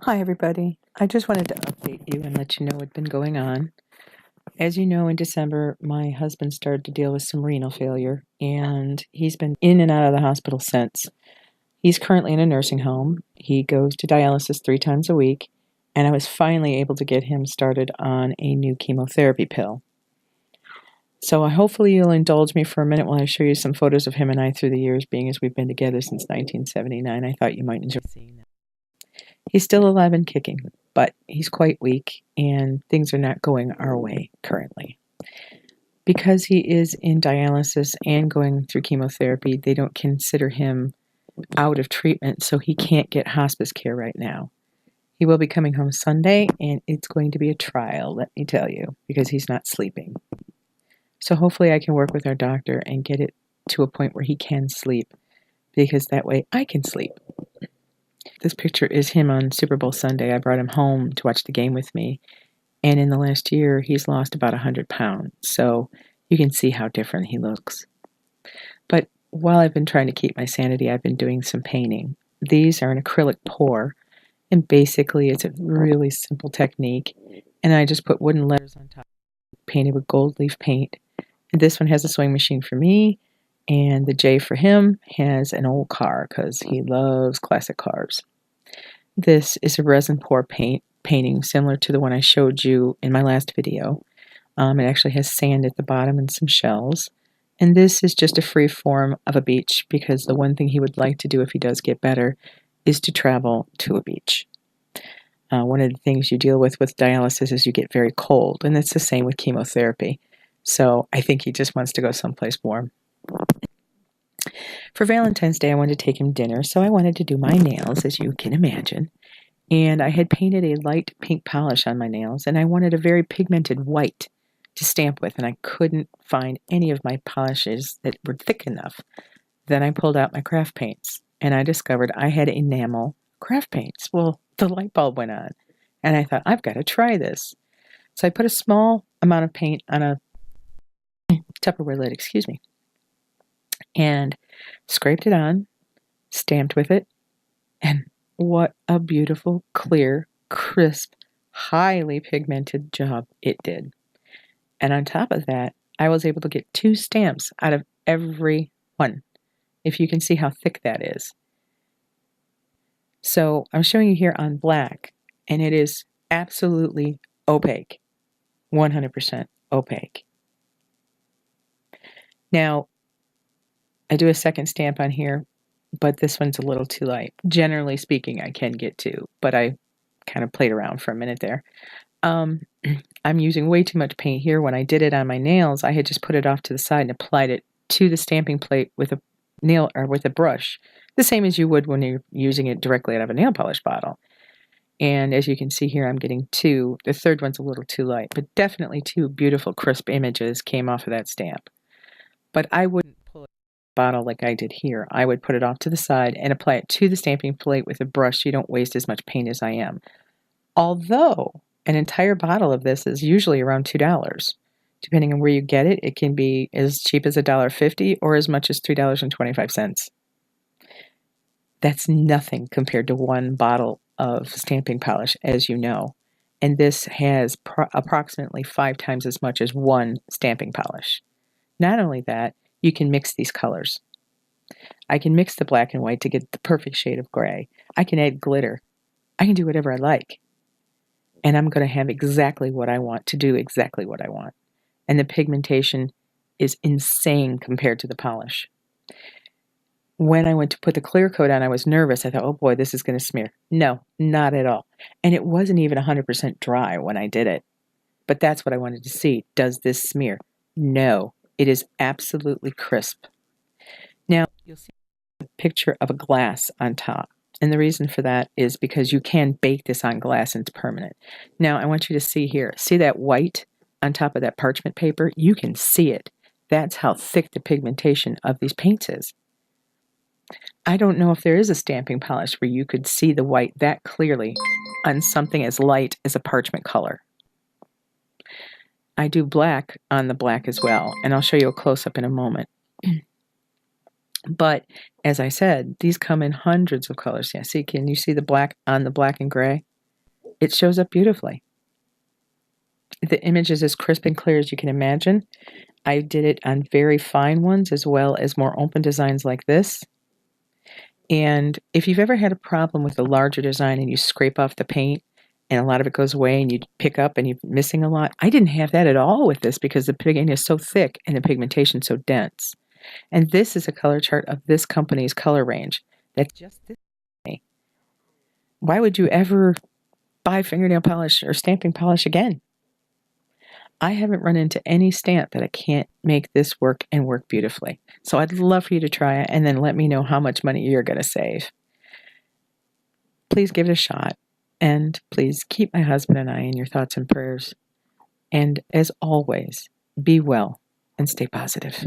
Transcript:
Hi, everybody. I just wanted to update you and let you know what's been going on. As you know, in December, my husband started to deal with some renal failure, and he's been in and out of the hospital since. He's currently in a nursing home. He goes to dialysis 3 times a week, and I was finally able to get him started on a new chemotherapy pill. So hopefully you'll indulge me for a minute while I show you some photos of him and I through the years, being as we've been together since 1979. I thought you might enjoy seeing that. He's still alive and kicking, but he's quite weak, and things are not going our way currently. Because he is in dialysis and going through chemotherapy, they don't consider him out of treatment, so he can't get hospice care right now. He will be coming home Sunday, and it's going to be a trial, let me tell you, because he's not sleeping. So hopefully I can work with our doctor and get it to a point where he can sleep, because that way I can sleep. This picture is him on Super Bowl Sunday. I brought him home to watch the game with me. And in the last year, he's lost about 100 pounds. So you can see how different he looks. But while I've been trying to keep my sanity, I've been doing some painting. These are an acrylic pour. And basically, it's a really simple technique. And I just put wooden letters on top, painted with gold leaf paint. And this one has a sewing machine for me. And the J for him has an old car because he loves classic cars. This is a resin pour painting similar to the one I showed you in my last video. It actually has sand at the bottom and some shells. And this is just a free form of a beach, because the one thing he would like to do if he does get better is to travel to a beach. One of the things you deal with dialysis is you get very cold, and it's the same with chemotherapy. So I think he just wants to go someplace warm. For Valentine's Day, I wanted to take him dinner, so I wanted to do my nails, as you can imagine. And I had painted a light pink polish on my nails, and I wanted a very pigmented white to stamp with, and I couldn't find any of my polishes that were thick enough. Then I pulled out my craft paints, and I discovered I had enamel craft paints. Well, the light bulb went on, and I thought, I've got to try this. So I put a small amount of paint on a Tupperware lid, and scraped it on, stamped with it, and what a beautiful, clear, crisp, highly pigmented job it did. And on top of that, I was able to get 2 stamps out of every one, if you can see how thick that is. So I'm showing you here on black, and it is absolutely opaque, 100% opaque. Now, I do a second stamp on here, but this one's a little too light. Generally speaking, I can get 2, but I kind of played around for a minute there. I'm using way too much paint here. When I did it on my nails, I had just put it off to the side and applied it to the stamping plate with a nail or with a brush, the same as you would when you're using it directly out of a nail polish bottle. And as you can see here, I'm getting 2. The third one's a little too light, but definitely 2 beautiful, crisp images came off of that stamp. But I wouldn't pull it bottle like I did here. I would put it off to the side and apply it to the stamping plate with a brush. You don't waste as much paint as I am. Although an entire bottle of this is usually around $2. Depending on where you get it, it can be as cheap as $1.50 or as much as $3.25. That's nothing compared to 1 bottle of stamping polish, as you know. And this has approximately 5 times as much as 1 stamping polish. Not only that, you can mix these colors. I can mix the black and white to get the perfect shade of gray. I can add glitter. I can do whatever I like. And I'm going to have exactly what I want to do exactly what I want. And the pigmentation is insane compared to the polish. When I went to put the clear coat on, I was nervous. I thought, oh boy, this is going to smear. No, not at all. And it wasn't even 100% dry when I did it. But that's what I wanted to see. Does this smear? No. It is absolutely crisp. Now, you'll see a picture of a glass on top. And the reason for that is because you can bake this on glass and it's permanent. Now, I want you to see here. See that white on top of that parchment paper? You can see it. That's how thick the pigmentation of these paints is. I don't know if there is a stamping polish where you could see the white that clearly on something as light as a parchment color. I do black on the black as well, and I'll show you a close-up in a moment. But, as I said, these come in hundreds of colors. Yeah, see, can you see the black on the black and gray? it shows up beautifully. The image is as crisp and clear as you can imagine. I did it on very fine ones as well as more open designs like this. And if you've ever had a problem with a larger design and you scrape off the paint and a lot of it goes away and you pick up and you're missing a lot, I didn't have that at all with this because the paint is so thick and the pigmentation so dense. And this is a color chart of this company's color range. That's just this company. Why would you ever buy fingernail polish or stamping polish again? I haven't run into any stamp that I can't make this work and work beautifully. So I'd love for you to try it and then let me know how much money you're going to save. Please give it a shot. And please keep my husband and I in your thoughts and prayers. And as always, be well and stay positive.